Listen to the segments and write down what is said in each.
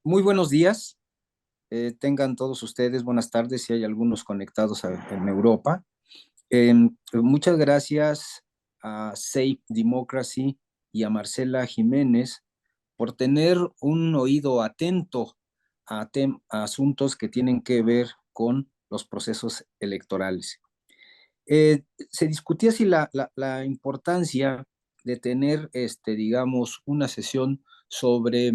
Muy buenos días, tengan todos ustedes, buenas tardes, si hay algunos conectados en Europa. Muchas gracias a Safe Democracy y a Marcela Jiménez por tener un oído atento a asuntos que tienen que ver con los procesos electorales. Se discutía si la importancia de tener, digamos, una sesión sobre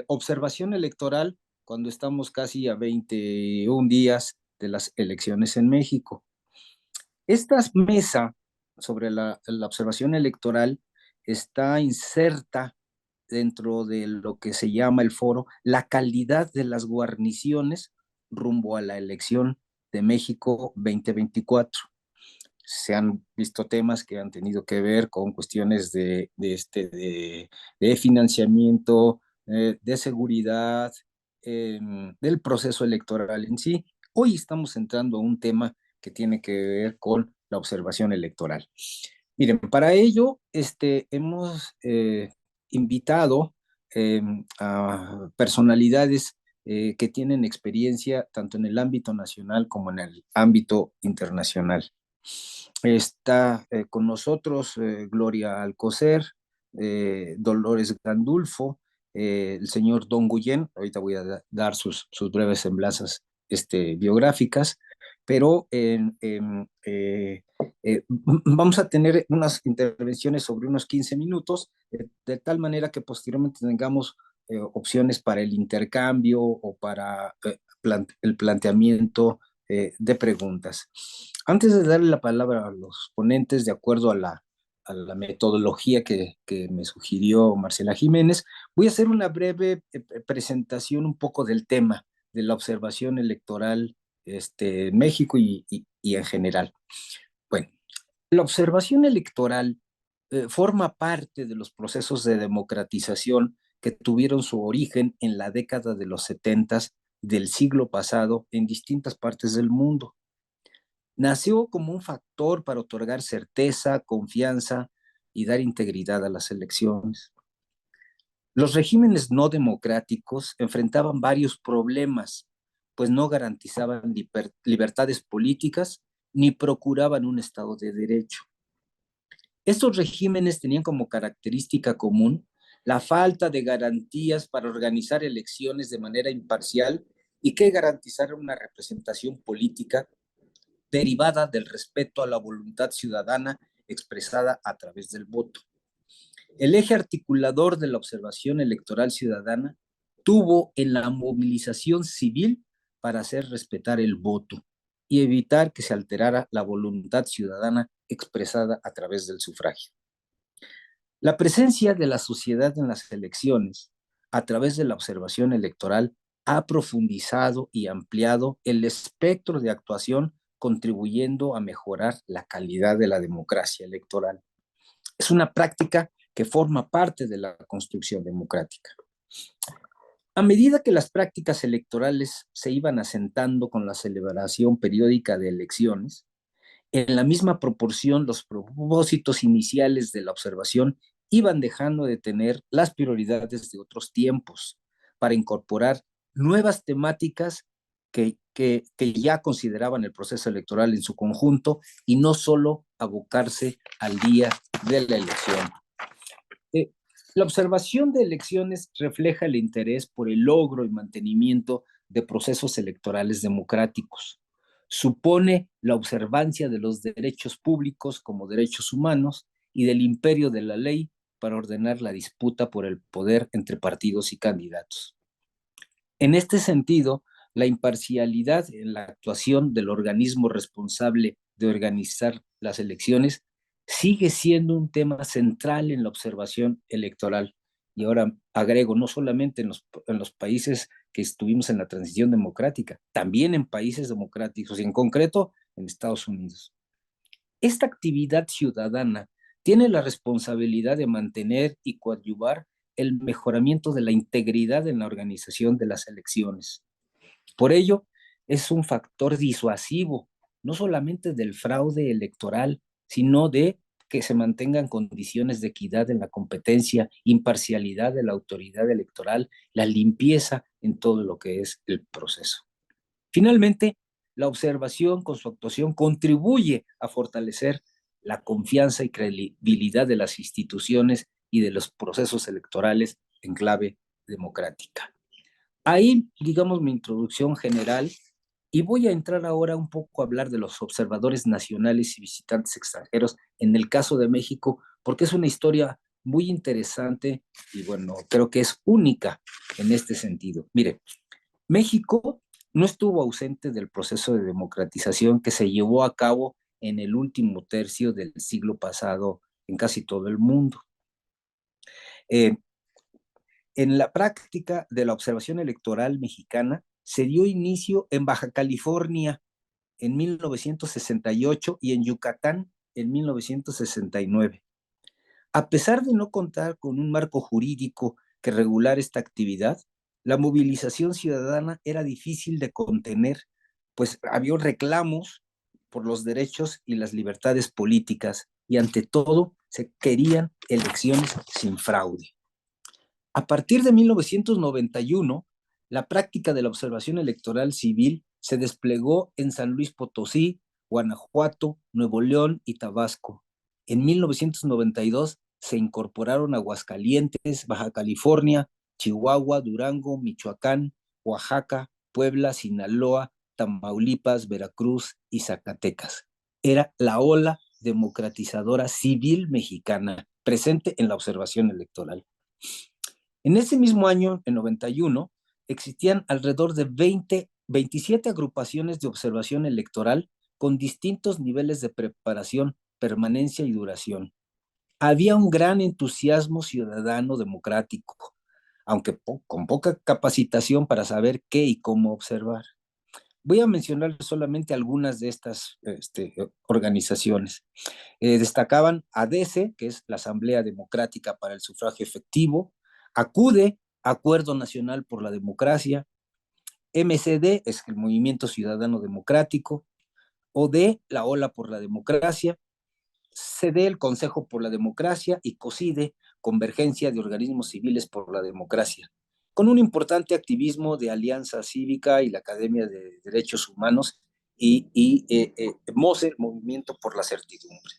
observación electoral cuando estamos casi a 21 días de las elecciones en México. Esta mesa sobre la observación electoral está inserta dentro de lo que se llama el foro la calidad de las guarniciones rumbo a la elección de México 2024. Se han visto temas que han tenido que ver con cuestiones de financiamiento, de seguridad, del proceso electoral en sí. Hoy estamos entrando a un tema que tiene que ver con la observación electoral. Miren, para ello hemos invitado eh, a personalidades que tienen experiencia tanto en el ámbito nacional como en el ámbito internacional. Está con nosotros Gloria Alcocer, Dolores Gandulfo, el señor Don Guillén. Ahorita voy a dar sus breves semblanzas biográficas, pero vamos a tener unas intervenciones sobre unos 15 minutos, de tal manera que posteriormente tengamos opciones para el intercambio o para el planteamiento de preguntas. Antes de darle la palabra a los ponentes, de acuerdo a la metodología que me sugirió Marcela Jiménez, voy a hacer una breve presentación un poco del tema de la observación electoral en México y en general. Bueno, la observación electoral forma parte de los procesos de democratización que tuvieron su origen en la década de los 70 del siglo pasado en distintas partes del mundo. Nació como un factor para otorgar certeza, confianza y dar integridad a las elecciones. Los regímenes no democráticos enfrentaban varios problemas, pues no garantizaban libertades políticas ni procuraban un Estado de Derecho. Estos regímenes tenían como característica común la falta de garantías para organizar elecciones de manera imparcial y que garantizaran una representación política derivada del respeto a la voluntad ciudadana expresada a través del voto. El eje articulador de la observación electoral ciudadana tuvo en la movilización civil para hacer respetar el voto y evitar que se alterara la voluntad ciudadana expresada a través del sufragio. La presencia de la sociedad en las elecciones, a través de la observación electoral, ha profundizado y ampliado el espectro de actuación, contribuyendo a mejorar la calidad de la democracia electoral. Es una práctica que forma parte de la construcción democrática. A medida que las prácticas electorales se iban asentando con la celebración periódica de elecciones, en la misma proporción los propósitos iniciales de la observación iban dejando de tener las prioridades de otros tiempos para incorporar nuevas temáticas que ya consideraban el proceso electoral en su conjunto y no solo abocarse al día de la elección. Eh, la observación de elecciones refleja el interés por el logro y mantenimiento de procesos electorales democráticos. Supone la observancia de los derechos públicos como derechos humanos y del imperio de la ley para ordenar la disputa por el poder entre partidos y candidatos. En este sentido, la imparcialidad en la actuación del organismo responsable de organizar las elecciones sigue siendo un tema central en la observación electoral. Y ahora agrego, no solamente en los países que estuvimos en la transición democrática, también en países democráticos, y en concreto en Estados Unidos. Esta actividad ciudadana tiene la responsabilidad de mantener y coadyuvar el mejoramiento de la integridad en la organización de las elecciones. Por ello, es un factor disuasivo, no solamente del fraude electoral, sino de que se mantengan condiciones de equidad en la competencia, imparcialidad de la autoridad electoral, la limpieza en todo lo que es el proceso. Finalmente, la observación con su actuación contribuye a fortalecer la confianza y credibilidad de las instituciones y de los procesos electorales en clave democrática. Ahí, digamos, mi introducción general, y voy a entrar ahora un poco a hablar de los observadores nacionales y visitantes extranjeros en el caso de México, porque es una historia muy interesante y bueno, creo que es única en este sentido. Mire, México no estuvo ausente del proceso de democratización que se llevó a cabo en el último tercio del siglo pasado en casi todo el mundo. Eh, en la práctica de la observación electoral mexicana se dio inicio en Baja California en 1968 y en Yucatán en 1969. A pesar de no contar con un marco jurídico que regulara esta actividad, la movilización ciudadana era difícil de contener, pues había reclamos por los derechos y las libertades políticas y ante todo se querían elecciones sin fraude. A partir de 1991, la práctica de la observación electoral civil se desplegó en San Luis Potosí, Guanajuato, Nuevo León y Tabasco. En 1992 se incorporaron Aguascalientes, Baja California, Chihuahua, Durango, Michoacán, Oaxaca, Puebla, Sinaloa, Tamaulipas, Veracruz y Zacatecas. Era la ola democratizadora civil mexicana presente en la observación electoral. En ese mismo año, en 91, existían alrededor de 27 agrupaciones de observación electoral con distintos niveles de preparación, permanencia y duración. Había un gran entusiasmo ciudadano democrático, aunque con poca capacitación para saber qué y cómo observar. Voy a mencionar solamente algunas de estas organizaciones. Destacaban ADESE, que es la Asamblea Democrática para el Sufragio Efectivo, ACUDE, Acuerdo Nacional por la Democracia, MCD, es el Movimiento Ciudadano Democrático, OD, la Ola por la Democracia, CD, el Consejo por la Democracia, y COSIDE, Convergencia de Organismos Civiles por la Democracia, con un importante activismo de Alianza Cívica y la Academia de Derechos Humanos y MOSER, Movimiento por la Certidumbre.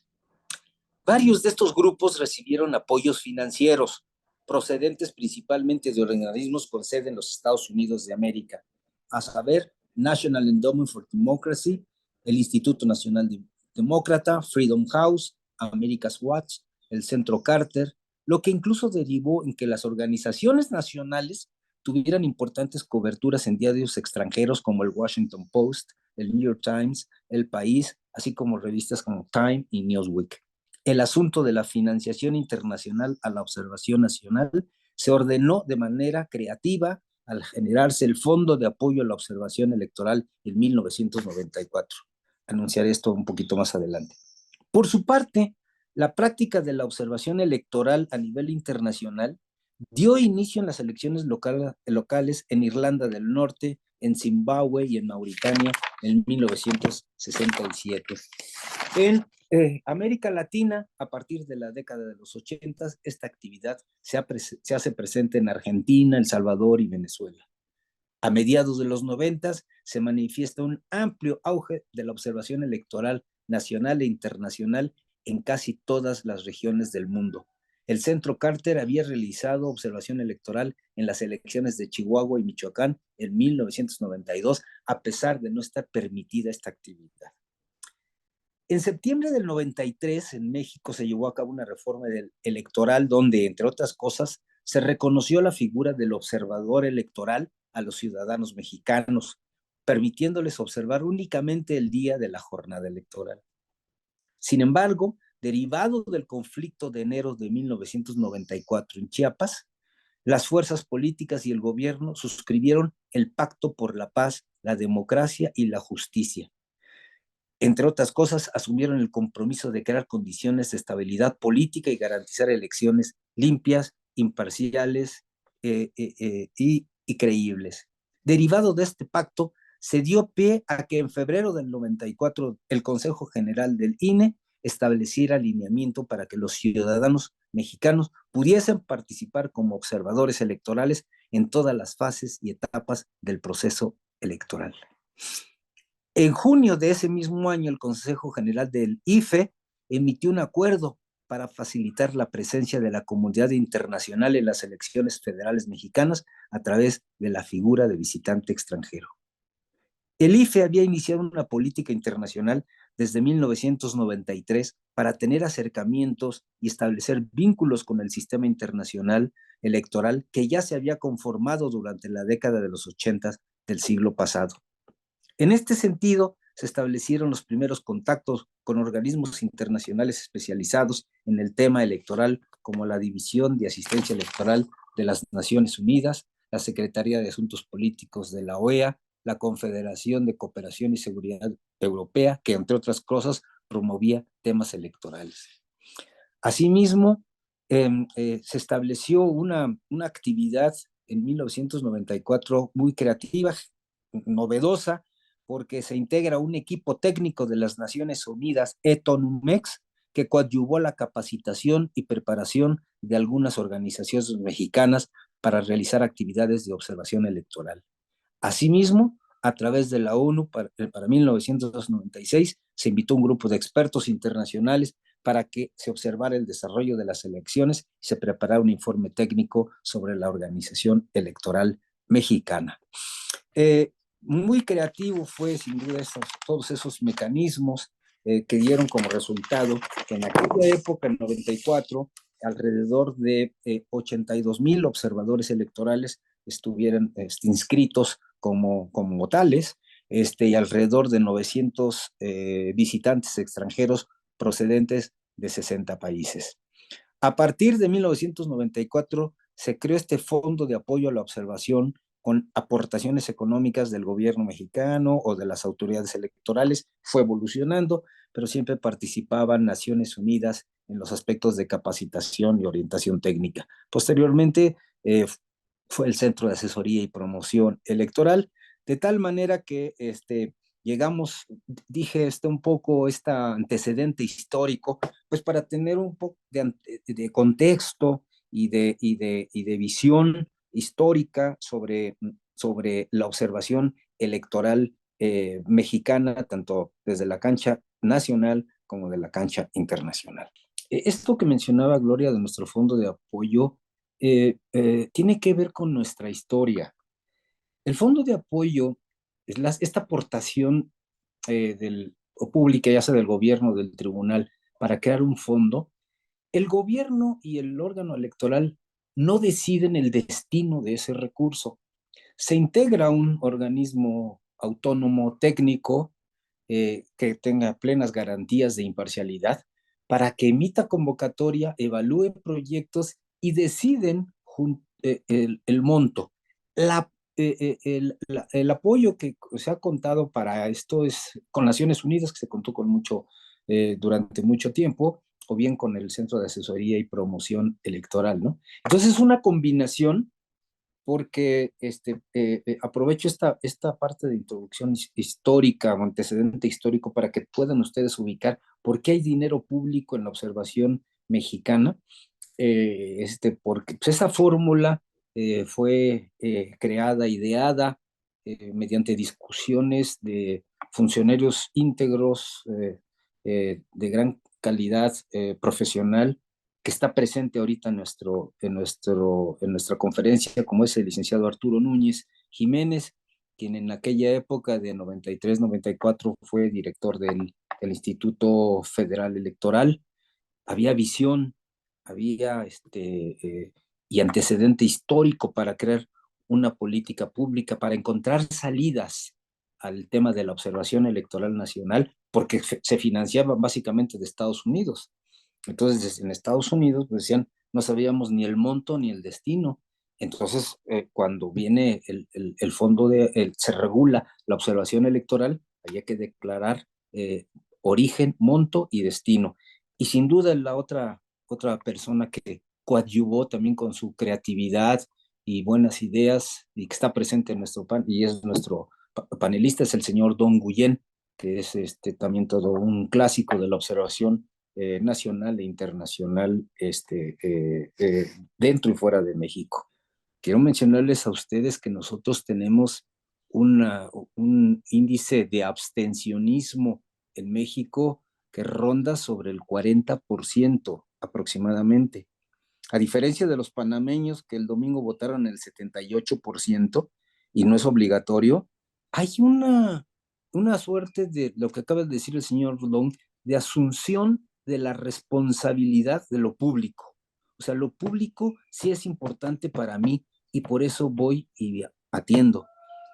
Varios de estos grupos recibieron apoyos financieros procedentes principalmente de organismos con sede en los Estados Unidos de América, a saber, National Endowment for Democracy, el Instituto Nacional Demócrata, Freedom House, America's Watch, el Centro Carter, lo que incluso derivó en que las organizaciones nacionales tuvieran importantes coberturas en diarios extranjeros como el Washington Post, el New York Times, El País, así como revistas como Time y Newsweek. El asunto de la financiación internacional a la observación nacional se ordenó de manera creativa al generarse el Fondo de Apoyo a la Observación Electoral en 1994. Anunciaré esto un poquito más adelante. Por su parte, la práctica de la observación electoral a nivel internacional dio inicio en las elecciones locales en Irlanda del Norte, en Zimbabue y en Mauritania en 1967. En América Latina, a partir de la década de los 80, esta actividad se hace presente en Argentina, El Salvador y Venezuela. A mediados de los 90 se manifiesta un amplio auge de la observación electoral nacional e internacional en casi todas las regiones del mundo. El Centro Carter había realizado observación electoral en las elecciones de Chihuahua y Michoacán en 1992, a pesar de no estar permitida esta actividad. En septiembre del 93, en México se llevó a cabo una reforma electoral donde, entre otras cosas, se reconoció la figura del observador electoral a los ciudadanos mexicanos, permitiéndoles observar únicamente el día de la jornada electoral. Sin embargo, derivado del conflicto de enero de 1994 en Chiapas, las fuerzas políticas y el gobierno suscribieron el Pacto por la Paz, la Democracia y la Justicia. Entre otras cosas, asumieron el compromiso de crear condiciones de estabilidad política y garantizar elecciones limpias, imparciales y creíbles. Derivado de este pacto, se dio pie a que en febrero del 94 el Consejo General del INE estableciera alineamiento para que los ciudadanos mexicanos pudiesen participar como observadores electorales en todas las fases y etapas del proceso electoral. En junio de ese mismo año, el Consejo General del IFE emitió un acuerdo para facilitar la presencia de la comunidad internacional en las elecciones federales mexicanas a través de la figura de visitante extranjero. El IFE había iniciado una política internacional desde 1993 para tener acercamientos y establecer vínculos con el sistema internacional electoral que ya se había conformado durante la década de los 80 del siglo pasado. En este sentido, se establecieron los primeros contactos con organismos internacionales especializados en el tema electoral, como la División de Asistencia Electoral de las Naciones Unidas, la Secretaría de Asuntos Políticos de la OEA, la Confederación de Cooperación y Seguridad Europea, que entre otras cosas promovía temas electorales. Asimismo, se estableció una actividad en 1994 muy creativa, novedosa, porque se integra un equipo técnico de las Naciones Unidas, ETONUMEX, que coadyuvó la capacitación y preparación de algunas organizaciones mexicanas para realizar actividades de observación electoral. Asimismo, a través de la ONU, para 1996, se invitó un grupo de expertos internacionales para que se observara el desarrollo de las elecciones y se preparara un informe técnico sobre la organización electoral mexicana. Muy creativo fue, sin duda, todos esos mecanismos que dieron como resultado que en aquella época, en 94, alrededor de 82,000 observadores electorales estuvieran inscritos como tales, y alrededor de 900 visitantes extranjeros procedentes de 60 países. A partir de 1994 se creó este Fondo de Apoyo a la Observación con aportaciones económicas del gobierno mexicano o de las autoridades electorales. Fue evolucionando, pero siempre participaban Naciones Unidas en los aspectos de capacitación y orientación técnica. Posteriormente, fue el Centro de Asesoría y Promoción Electoral, de tal manera que llegamos, dije un poco este antecedente histórico, pues para tener un poco de contexto y de visión histórica sobre la observación electoral mexicana, tanto desde la cancha nacional como de la cancha internacional. Esto que mencionaba Gloria de nuestro fondo de apoyo tiene que ver con nuestra historia. El fondo de apoyo es esta aportación o pública, ya sea del gobierno o del tribunal, para crear un fondo. El gobierno y el órgano electoral no deciden el destino de ese recurso. Se integra un organismo autónomo técnico que tenga plenas garantías de imparcialidad para que emita convocatoria, evalúe proyectos y deciden el monto. El apoyo que se ha contado para esto es con Naciones Unidas, que se contó con mucho durante mucho tiempo, o bien con el Centro de Asesoría y Promoción Electoral, ¿no? Entonces es una combinación porque aprovecho esta parte de introducción histórica o antecedente histórico para que puedan ustedes ubicar por qué hay dinero público en la observación mexicana, porque pues, esa fórmula fue creada, ideada mediante discusiones de funcionarios íntegros de gran calidad profesional que está presente ahorita en nuestra conferencia, como es el licenciado Arturo Núñez Jiménez, quien en aquella época de 93-94 fue director del Instituto Federal Electoral. Había visión, había y antecedente histórico para crear una política pública, para encontrar salidas al tema de la observación electoral nacional, porque se financiaban básicamente de Estados Unidos. Entonces, en Estados Unidos pues, decían, no sabíamos ni el monto ni el destino. Entonces, cuando viene el fondo se regula la observación electoral, había que declarar origen, monto y destino. Y sin duda la otra persona que coadyuvó también con su creatividad y buenas ideas y que está presente en nuestro y es nuestro panelista es el señor Don Guillén, que es también todo un clásico de la observación nacional e internacional dentro y fuera de México. Quiero mencionarles a ustedes que nosotros tenemos un índice de abstencionismo en México que ronda sobre el 40% aproximadamente. A diferencia de los panameños que el domingo votaron el 78% y no es obligatorio, hay una suerte de lo que acaba de decir el señor Long, de asunción de la responsabilidad de lo público. O sea, lo público sí es importante para mí y por eso voy y atiendo.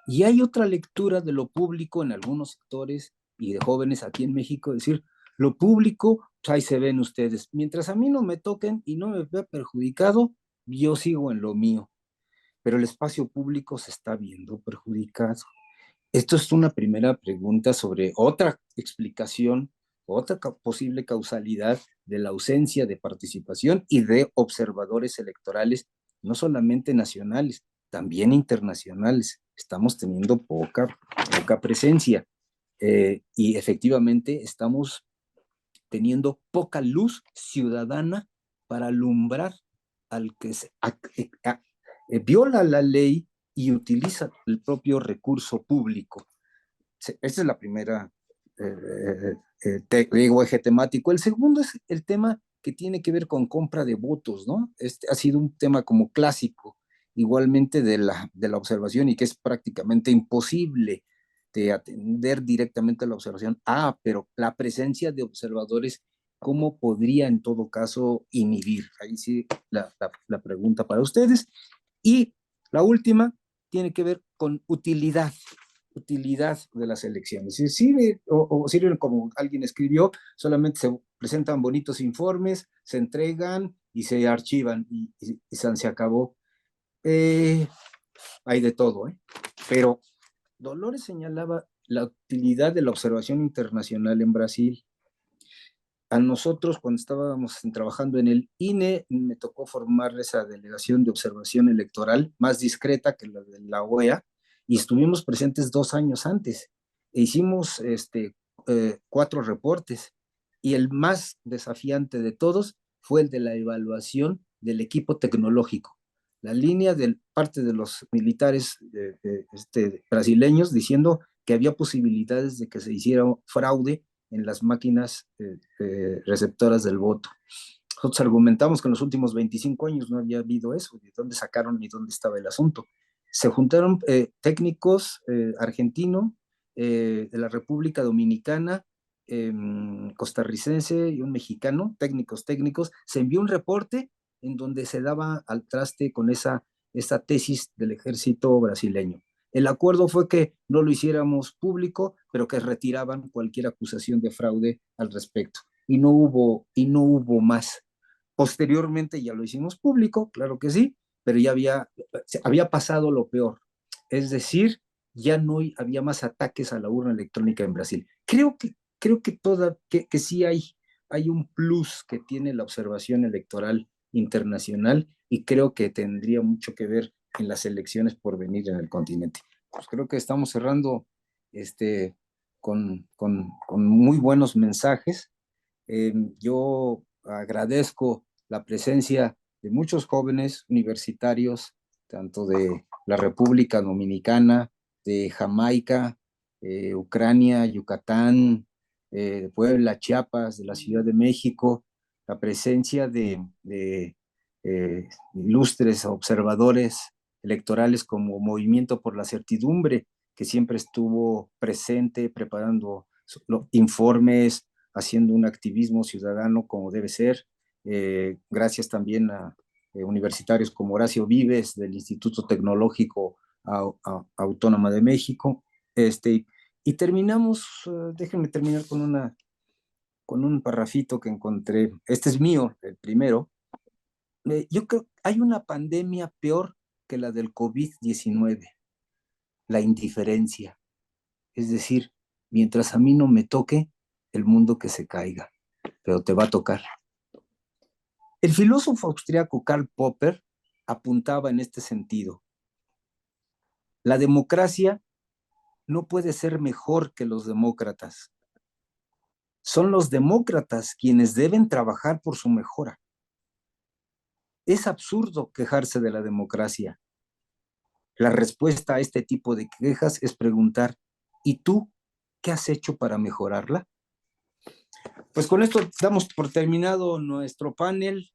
Y hay otra lectura de lo público en algunos sectores y de jóvenes aquí en México, decir, lo público, pues ahí se ven ustedes. Mientras a mí no me toquen y no me vea perjudicado, yo sigo en lo mío. Pero el espacio público se está viendo perjudicado. Esto es una primera pregunta sobre otra explicación, otra posible causalidad de la ausencia de participación y de observadores electorales, no solamente nacionales, también internacionales. Estamos teniendo poca presencia y efectivamente estamos teniendo poca luz ciudadana para alumbrar al que viola la ley y utiliza el propio recurso público. Esa es la primera, digo, eje temático. El segundo es el tema que tiene que ver con compra de votos, ¿no? Este ha sido un tema como clásico, igualmente de la observación y que es prácticamente imposible de atender directamente a la observación. Pero la presencia de observadores, ¿cómo podría en todo caso inhibir? Ahí sí la pregunta para ustedes. Y la última tiene que ver con utilidad de las elecciones. Si sirve, o sirven como alguien escribió, solamente se presentan bonitos informes, se entregan y se archivan y se acabó. Eh, Hay de todo, ¿eh? Pero Dolores señalaba la utilidad de la observación internacional en Brasil. A nosotros, cuando estábamos trabajando en el INE, me tocó formar esa delegación de observación electoral más discreta que la de la OEA, y estuvimos presentes 2 años antes. E hicimos 4 reportes, y el más desafiante de todos fue el de la evaluación del equipo tecnológico. La línea de parte de los militares brasileños diciendo que había posibilidades de que se hiciera fraude en las máquinas receptoras del voto. Nosotros argumentamos que en los últimos 25 años no había habido eso, de dónde sacaron y dónde estaba el asunto. Se juntaron técnicos argentinos, de la República Dominicana, costarricense y un mexicano, técnicos, se envió un reporte en donde se daba al traste con esa tesis del ejército brasileño. El acuerdo fue que no lo hiciéramos público, pero que retiraban cualquier acusación de fraude al respecto. Y no hubo más. Posteriormente ya lo hicimos público, claro que sí, pero ya había pasado lo peor. Es decir, ya no había más ataques a la urna electrónica en Brasil. Creo que sí hay un plus que tiene la observación electoral internacional, y creo que tendría mucho que ver en las elecciones por venir en el continente. Pues creo que estamos cerrando con muy buenos mensajes. Yo agradezco la presencia de muchos jóvenes universitarios, tanto de la República Dominicana, de Jamaica, Ucrania, Yucatán, Puebla, Chiapas, de la Ciudad de México, la presencia de ilustres observadores electorales como Movimiento por la Certidumbre, que siempre estuvo presente preparando informes, haciendo un activismo ciudadano como debe ser. Gracias también a universitarios como Horacio Vives del Instituto Tecnológico Autónoma de México. Y terminamos, déjenme terminar con un parrafito que encontré. Este es mío, el primero. Yo creo que hay una pandemia peor que la del COVID-19, la indiferencia. Es decir, mientras a mí no me toque, el mundo que se caiga, pero te va a tocar. El filósofo austriaco Karl Popper apuntaba en este sentido. La democracia no puede ser mejor que los demócratas. Son los demócratas quienes deben trabajar por su mejora. Es absurdo quejarse de la democracia. La respuesta a este tipo de quejas es preguntar, ¿y tú qué has hecho para mejorarla? Pues con esto damos por terminado nuestro panel.